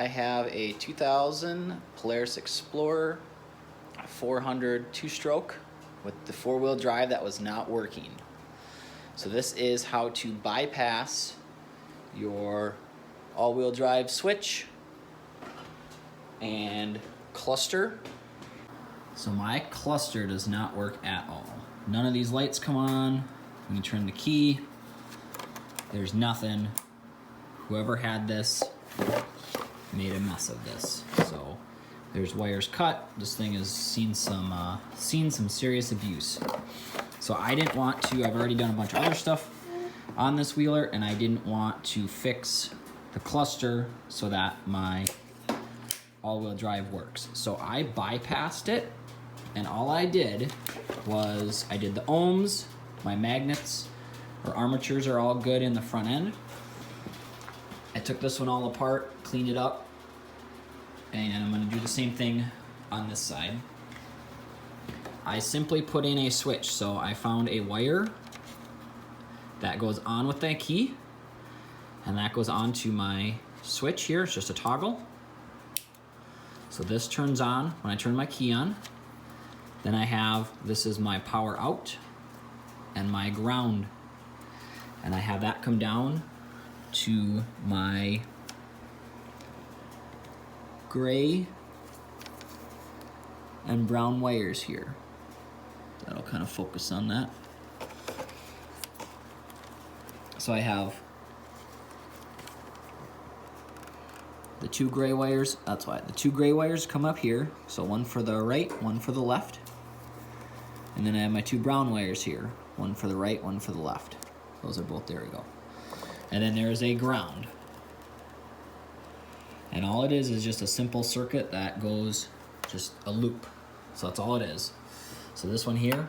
I have a 2000 Polaris Xplorer 400 two-stroke with the four-wheel drive that was not working. So this is how to bypass your all-wheel drive switch and cluster. So my cluster does not work at all. None of these lights come on. When you turn the key, there's nothing. Whoever had this made a mess of this. So there's wires cut. This thing has seen some serious abuse. So I didn't want to, I've already done a bunch of other stuff on this wheeler, and I didn't want to fix the cluster so that my all-wheel drive works. So I bypassed it, and all I did was I did the ohms, my magnets or armatures are all good in the front end. I took this one all apart, cleaned it up, and I'm gonna do the same thing on this side. I simply put in a switch. So I found a wire that goes on with that key, and that goes onto my switch here. It's just a toggle. So this turns on when I turn my key on. Then I have, this is my power out and my ground. And I have that come down to my gray and brown wires here. That'll kind of focus on that. So I have the two gray wires, that's why. The two gray wires come up here, so one for the right, one for the left. And then I have my two brown wires here, one for the right, one for the left. Those are both, there we go. And then there's a ground. And all it is just a simple circuit that goes just a loop. So that's all it is. So this one here,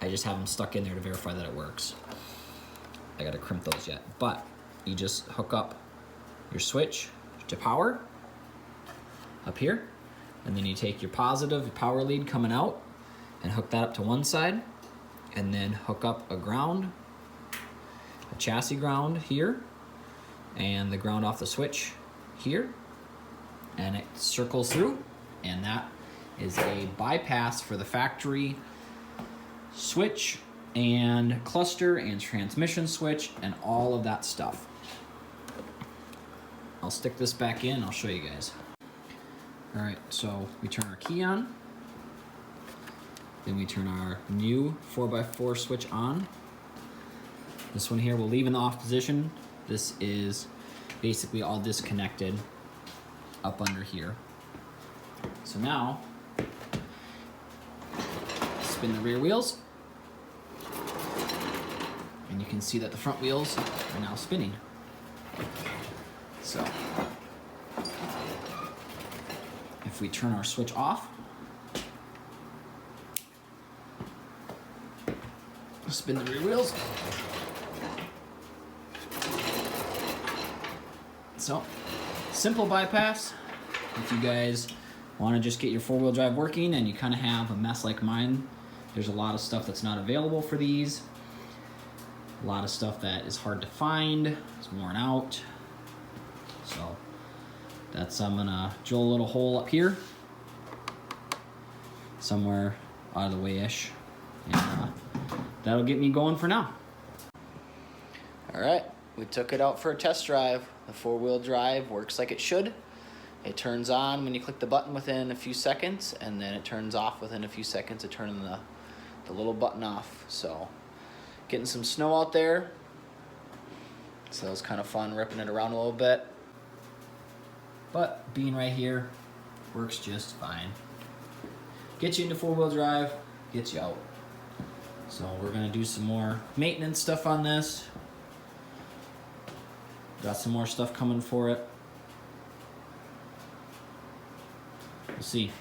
I just have them stuck in there to verify that it works. I gotta crimp those yet. But you just hook up your switch to power up here, and then you take your positive power lead coming out and hook that up to one side, and then hook up a ground, a chassis ground here, and the ground off the switch here, and it circles through, and that is a bypass for the factory switch and cluster and transmission switch and all of that stuff. I'll stick this back in, I'll show you guys. All right, so we turn our key on, then we turn our new 4x4 switch on. This one here we'll leave in the off position. This is basically all disconnected up under here. So now, spin the rear wheels, and you can see that the front wheels are now spinning. So, if we turn our switch off, spin the rear wheels. So, simple bypass. If you guys want to just get your four-wheel drive working and you kind of have a mess like mine, there's a lot of stuff that's not available for these. A lot of stuff that is hard to find, it's worn out. So that's, I'm gonna drill a little hole up here, somewhere out of the way-ish, and that'll get me going for now. All right, we took it out for a test drive. The four-wheel drive works like it should. It turns on when you click the button within a few seconds, and then it turns off within a few seconds of turning the little button off. So getting some snow out there, so it was kind of fun ripping it around a little bit. But being right here works just fine. Gets you into four-wheel drive, gets you out. So we're gonna do some more maintenance stuff on this. Got some more stuff coming for it. We'll see.